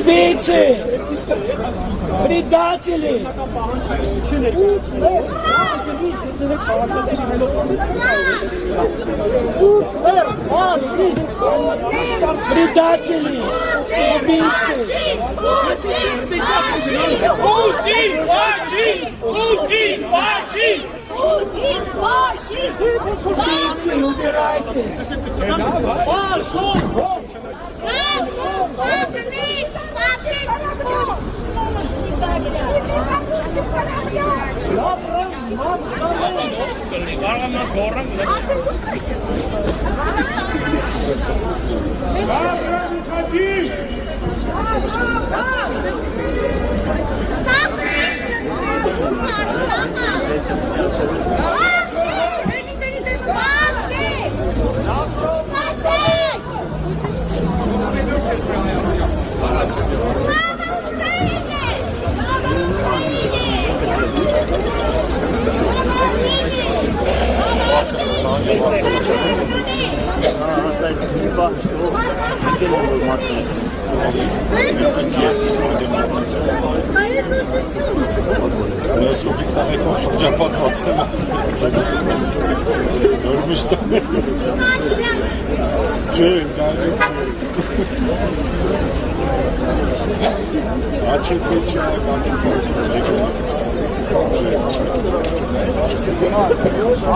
Убийцы! Предатели! Предатели! Убийцы! Убийцы, убирайтесь!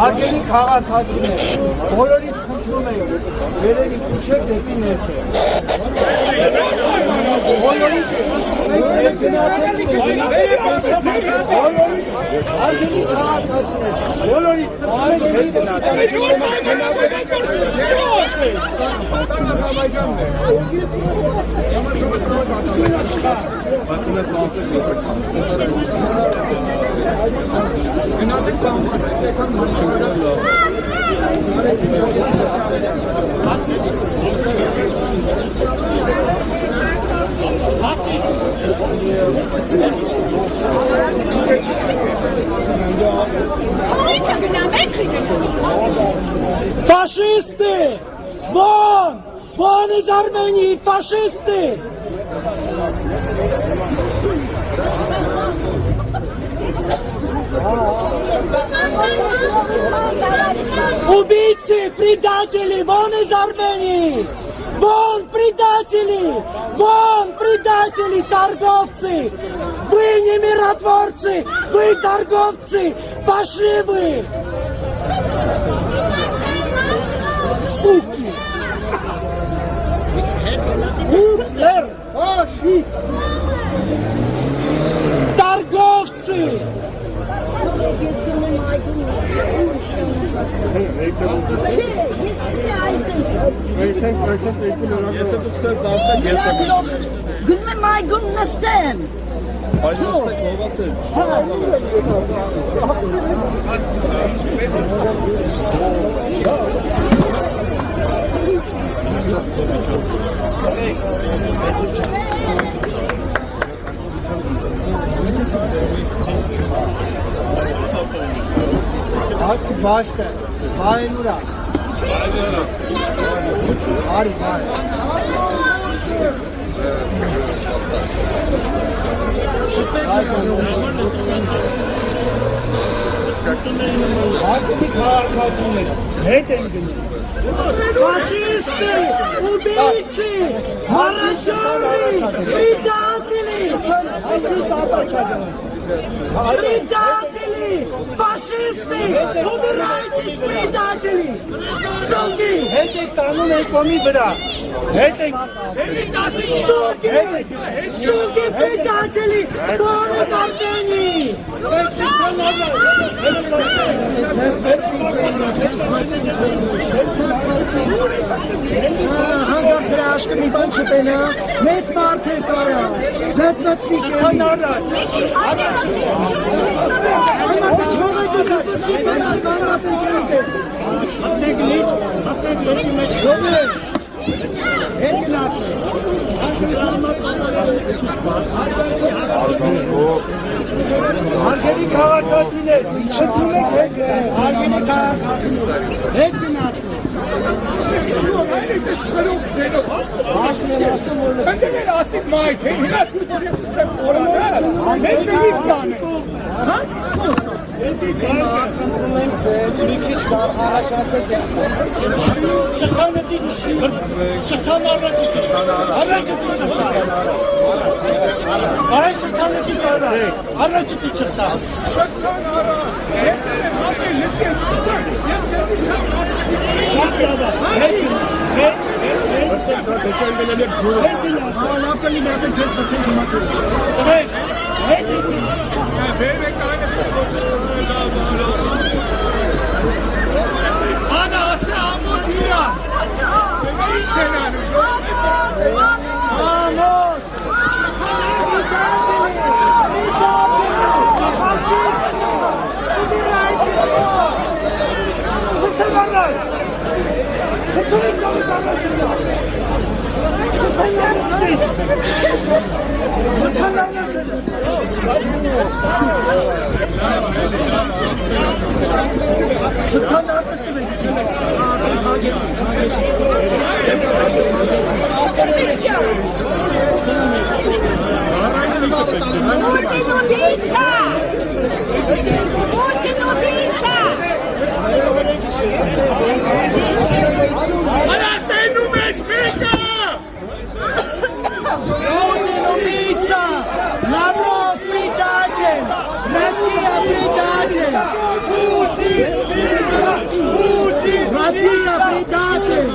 Արգելի քաղաքացիներ, բոլորիդ խնդրում եմ, վերևի քուչեք դեպի ներքև։ Բոլորիդ արգելի քաղաքացիներ, բոլորիդ Фашисты! Вон! Вон из Армении! Фашисты! Убийцы! Предатели! Вон из Армении! Вон предатели! Вон предатели! Торговцы! Вы не миротворцы! Вы торговцы! Пошли вы! Суки! Гитлер! Фашист! Торговцы! Gülme maygun nestem. Başta, Aynur'a. Arif, Фашисты! Убийцы! Мародеры! Предатели! Предатели! Фашисты! Убирайтесь, предатели! Суки! Հետեք տանում են կոմի վրա։ Հետեք Суки! Суки, предатели! Вон из Армении! Հանգար հրաշքը մի բան չտենա, մեծ մարդ է կարա, զացվածվի կերի։ Համարդը չողեք ու զացվածվի կերի, զանված են կերի կեր։ Հապնեք լիչ, հապնեք լիչի մեջ կողը, հետ գնացը։ Արգելի քաղաքացիներ, շրթում եք հետ, արգելի քաղաքացիներ, հետ գնացը։ Հայրիկս խրով ձերով Ընտեղ էլ ասիք մայք, հինա դուր ես սկսեմ խորանալ, մենք բնիվ կանենք Հա, իսկոսոս Էդի բանկախնդրում եմ ձեզ, մի քիչ առաջացեք ես Շղթան առաջուտի Այն շղթանետի կարա, առաջուտի շղթան Շղթան արա, ես էլ եմ ապել, լսեմ շղթան, ես կերդից լավ Ana asë amor bira Në i qenanu Amor Putin убийца! Putin убийца! Արատենում ես մեկը Putin убийца! Lavrov предатель! Россия предатель! Россия предатель!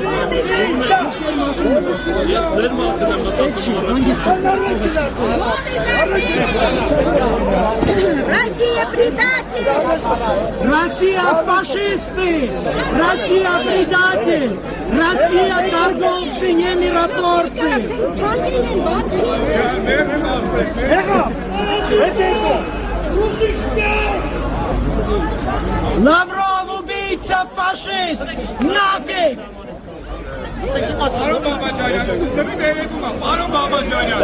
Россия предатель! Россия фашисты! Россия предатель! Россия торговцы, не миротворцы! Лавров убийца, фашист! Нафиг! Պարոն Բաբաջանյան, սկուտები ներեգում է, պարոն Բաբաջանյան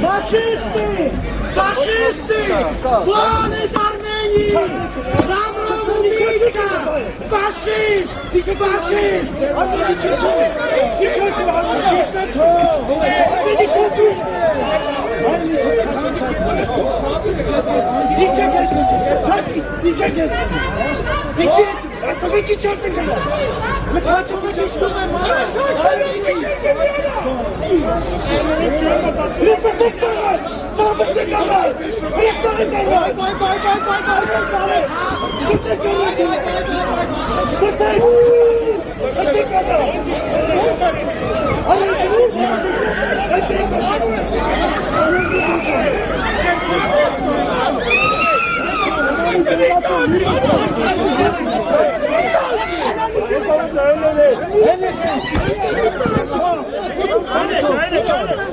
Фашисты! Фашисты! Вон из Армении! Лавров убийца! Фашист! Фашист!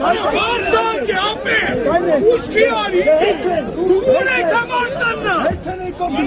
Varsanki abi! Uçki ari! Duvune tamarsanna! Ay,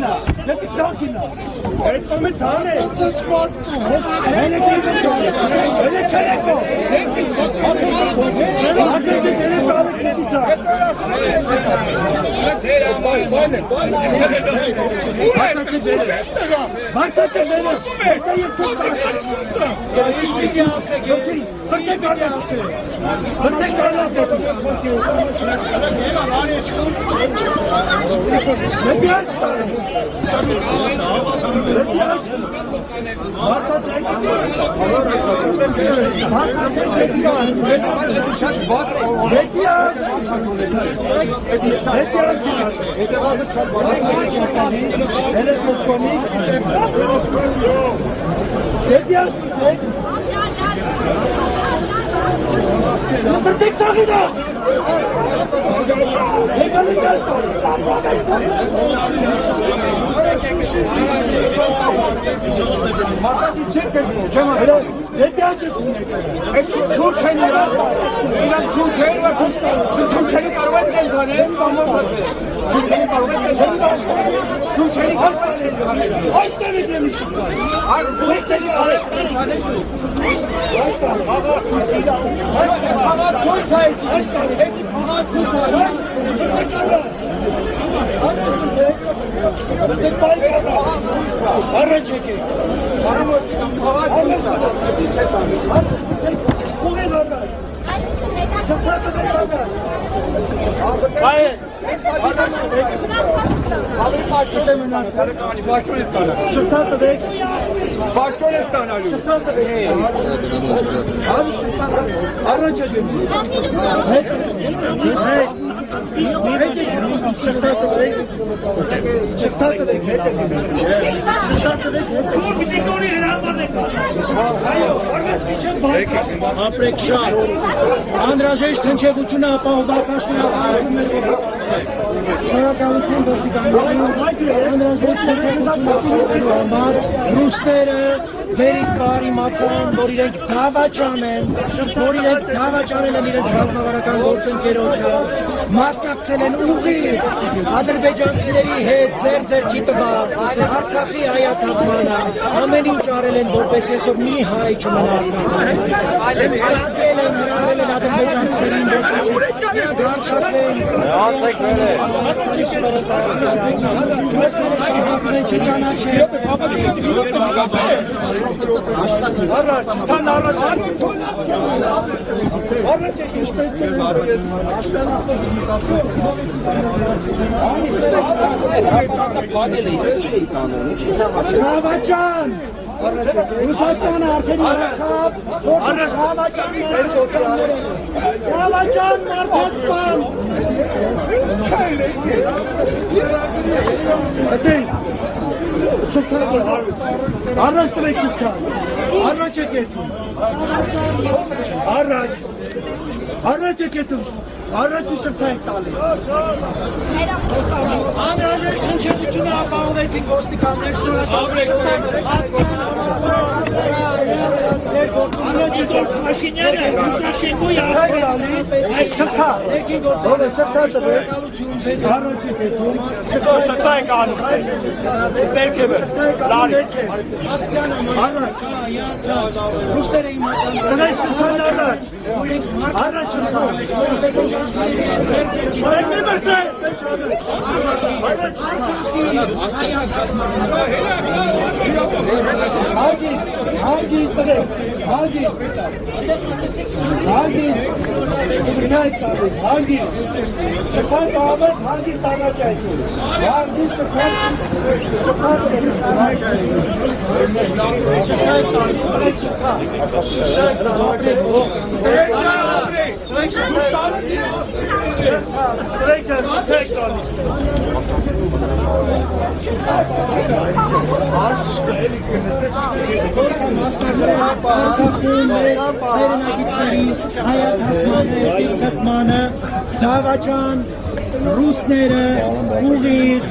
Առաջ եկեք։ Ապրեք շատ, անհրաժեշտ հնչեղությունը ապահովված աշխարհականություն մեր շնորհակալություն անհրաժեշտ հնչեղությունը համար ռուսները վերից վար իմացան, որ իրենք դավաճան են, իրենց ռազմավարական գործընկերոջը, մասնակցել են ուղիղ ադրբեջանցիների հետ ձեռքի տված Արցախի հայաթափմանը, ամեն ինչ արել են, որպես այսօր մի հայ չմնաց, ծաղրել են, հրահրել են ադրբեջանցիներին, որպես Հավաճան! Ռուսաստանը արդեն եղավ, հավաճան մարդասպան! Առաջ տրեք շուտքան, առաջ եք եթում, առաջ եք եթում, առաջի շղթա եք տալիս։ Անհրաժեշտ հնչեղությունը ապահովեցին ոստիկաններ, Դավաճան, ռուսները, ուղիղ,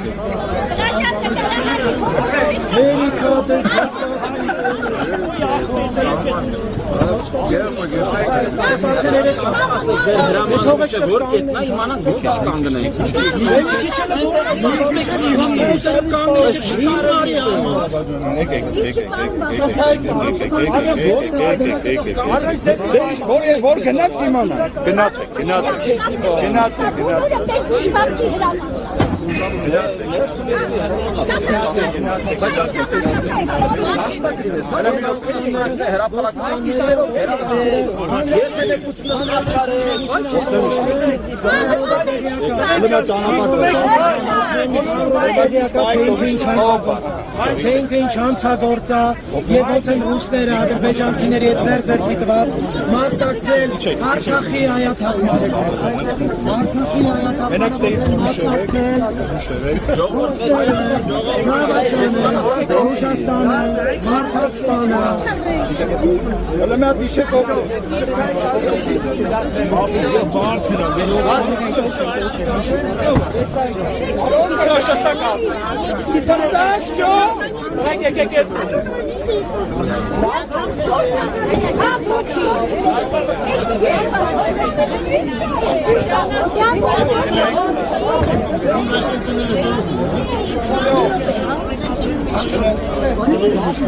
վերիկատր, որ գնաք դիմանա, գնացեք։ Ինչ հանցագործա եւ ոնց են ռուսները ադրբեջանցիների հետ ձեռքի տված մասնակցել Արցախի հայաթափմանը։ Ռուսաստանը, Մարտասպանը, Fight.